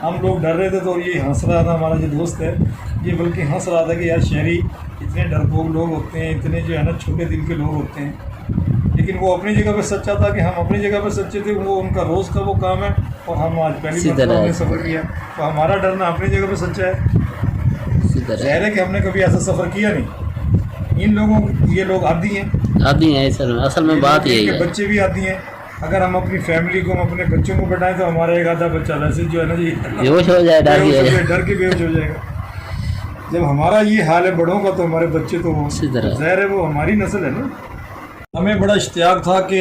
हम लोग डर रहे थे तो ये हंस रहा था, हमारा जो दोस्त है ये बल्कि हंस रहा था कि यार शहरी इतने डरपोक लोग होते हैं, इतने जो है ना छोटे दिल के लोग होते हैं। लेकिन वो अपनी जगह पे सच्चा था कि हम अपनी जगह पे सच्चे थे, वो उनका रोज़ का वो काम है और हम आज पहली बार हमने सफ़र किया तो हमारा डरना अपनी जगह पे सच्चा है। ज़ाहिर है कि हमने कभी ऐसा सफ़र किया नहीं। इन लोगों ये लोग आदी हैं असल में बात यही है, बच्चे भी आदी हैं। अगर हम अपनी फैमिली को, हम अपने बच्चों को बैठाएं तो हमारा एक आधा बच्चा वैसे जो है ना जी बेहोश हो जाए, डर के बेहोश हो जाएगा। जब हमारा ये हाल है बड़ों का तो हमारे बच्चे तो ज़ाहिर है वो हमारी नस्ल है ना। हमें बड़ा इश्तियाक था कि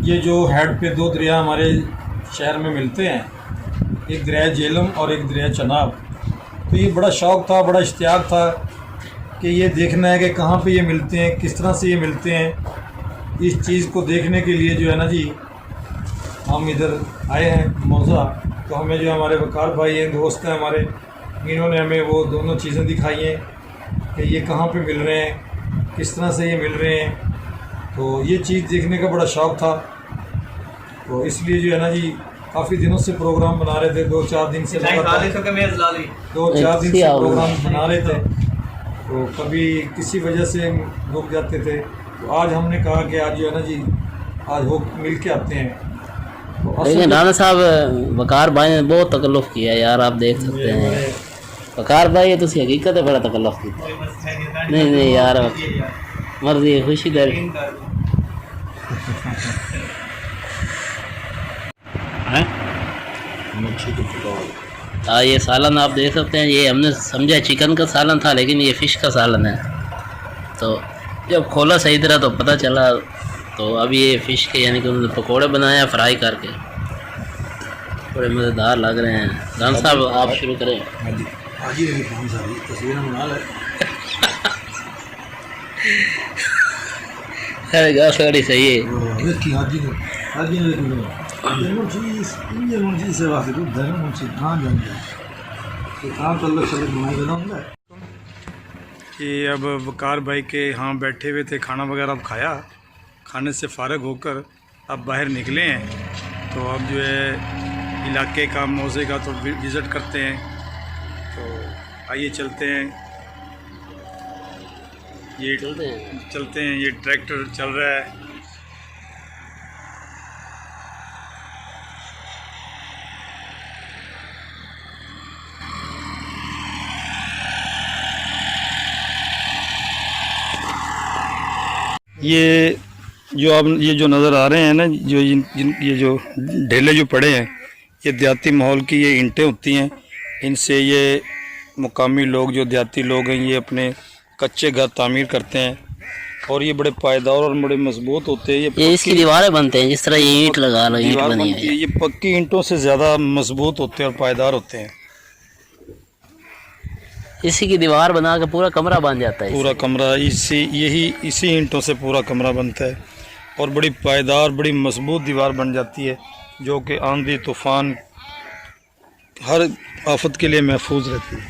ये जो हेड पे दो दरिया हमारे शहर में मिलते हैं, एक दरिया झेलम और एक दरिया चनाब, तो ये बड़ा शौक़ था, बड़ा इश्तियाक था कि ये देखना है कि कहाँ पे ये मिलते हैं, किस तरह से ये मिलते हैं। इस चीज़ को देखने के लिए जो है ना जी हम इधर आए हैं मौज़ा। तो हमें जो हमारे वकार भाई हैं, दोस्त हैं हमारे, इन्होंने हमें वो दोनों चीज़ें दिखाई हैं कि ये कहाँ पे मिल रहे हैं, किस तरह से ये मिल रहे हैं। तो ये चीज़ देखने का बड़ा शौक़ था, तो इसलिए जो है ना जी काफ़ी दिनों से प्रोग्राम बना रहे थे, 2-4 दिन से 2-4 दिन से प्रोग्राम बना रहे थे। तो कभी किसी वजह से रुक जाते थे, तो आज हमने कहा कि आज जो है ना जी आज वो मिल के आते हैं। तो लेकिन राना साहब वकार भाई ने बहुत तकल्लुफ़ किया यार, आप देख सकते हैं वकार भाई ये तो हकीकत है बड़ा तकल्लुफ़ किया। नहीं यार मर्जी खुशी दर हाँ, ये सालन आप देख सकते हैं। ये हमने समझा चिकन का सालन था लेकिन ये फ़िश का सालन है। तो जब खोला सही तरह तो पता चला, तो अब ये फ़िश के यानी कि उन्होंने पकोड़े बनाया फ्राई करके, बड़े मज़ेदार लग रहे हैं। राना साहब आप शुरू करें। सही सही है। कि अब वकार भाई के यहाँ बैठे हुए थे, खाना वगैरह अब खाया, खाने से फ़ारग होकर अब बाहर निकले हैं। तो अब जो है इलाके का मौज़े का तो विज़िट करते हैं। तो आइए चलते हैं, ये चलते हैं। ये ट्रैक्टर चल रहा है। ये जो नज़र आ रहे हैं ना, जो ये जो ढेले जो पड़े हैं, ये देहाती माहौल की ये ईंटें होती हैं। इनसे ये मुकामी लोग जो देहाती लोग हैं ये अपने कच्चे घर तामीर करते हैं और ये बड़े पायदार और बड़े मजबूत होते हैं। ये इसकी दीवारें बनते हैं, जिस तरह ये ईंट लगा लो, ईंट बनी है, ये पक्की ईंटों से ज़्यादा मजबूत होते हैं और पायदार होते हैं। इसी की दीवार बना के पूरा कमरा बन जाता है। पूरा कमरा इसी ईंटों से पूरा कमरा बनता है और बड़ी पायदार, बड़ी मजबूत दीवार बन जाती है, जो कि आंधी तूफ़ान हर आफत के लिए महफूज रहती है।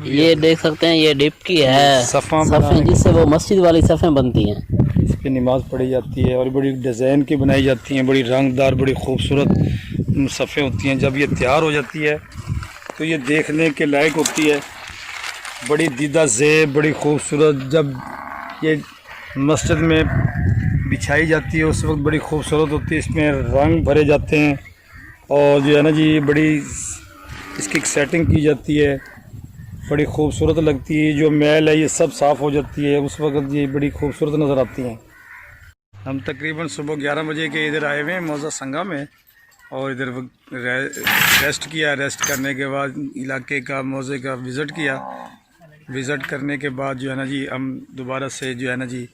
ये देख सकते हैं, ये डिप की है सफ़ें, जिससे वो मस्जिद वाली सफ़ें बनती हैं। इस पर नमाज पढ़ी जाती है और बड़ी डिज़ाइन की बनाई जाती हैं, बड़ी रंगदार, बड़ी खूबसूरत सफ़ें होती हैं। जब ये तैयार हो जाती है तो ये देखने के लायक होती है, बड़ी दीदा ज़ेब, बड़ी खूबसूरत। जब ये मस्जिद में बिछाई जाती है उस वक्त बड़ी खूबसूरत होती है, इसमें रंग भरे जाते हैं और जो है ना जी बड़ी इसकी सेटिंग की जाती है, बड़ी खूबसूरत लगती है। जो मैल है ये सब साफ़ हो जाती है, उस वक्त ये बड़ी खूबसूरत नज़र आती हैं। हम तकरीबन सुबह 11 बजे के इधर आए हुए हैं मौज़ा संगा में और इधर रेस्ट किया। रेस्ट करने के बाद इलाके का मौज़े का विज़िट किया। विज़िट करने के बाद जो है ना जी हम दोबारा से जो है ना जी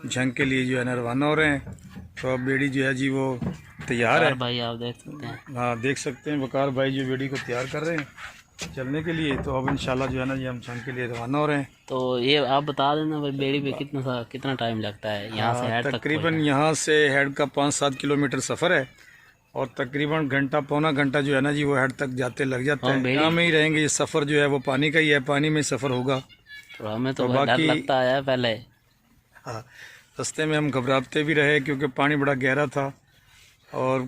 जंग के लिए जो है ना रवाना हो रहे हैं। तो अब बेड़ी जो है जी वो तैयार है। भाई आप देख सकते हैं, हाँ देख सकते हैं वकार भाई जो बेड़ी को तैयार कर रहे हैं चलने के लिए। तो अब इंशाल्लाह जो है ना जी हम जंग के लिए रवाना हो रहे हैं। तो ये आप बता देना भाई बेड़ी पे कितना टाइम लगता है यहाँ से हेड तक? तकरीबन यहाँ से हेड का 5-7 किलोमीटर सफ़र है और तकरीबन घंटा पौना घंटा जो है ना जी वो हेड तक जाते लग जाता है। यहाँ में ही रहेंगे। ये सफ़र जो है वो पानी का ही है, पानी में सफ़र होगा। तो हमें तो डर लगता है पहले। हाँ, रास्ते में हम घबराते भी रहे क्योंकि पानी बड़ा गहरा था और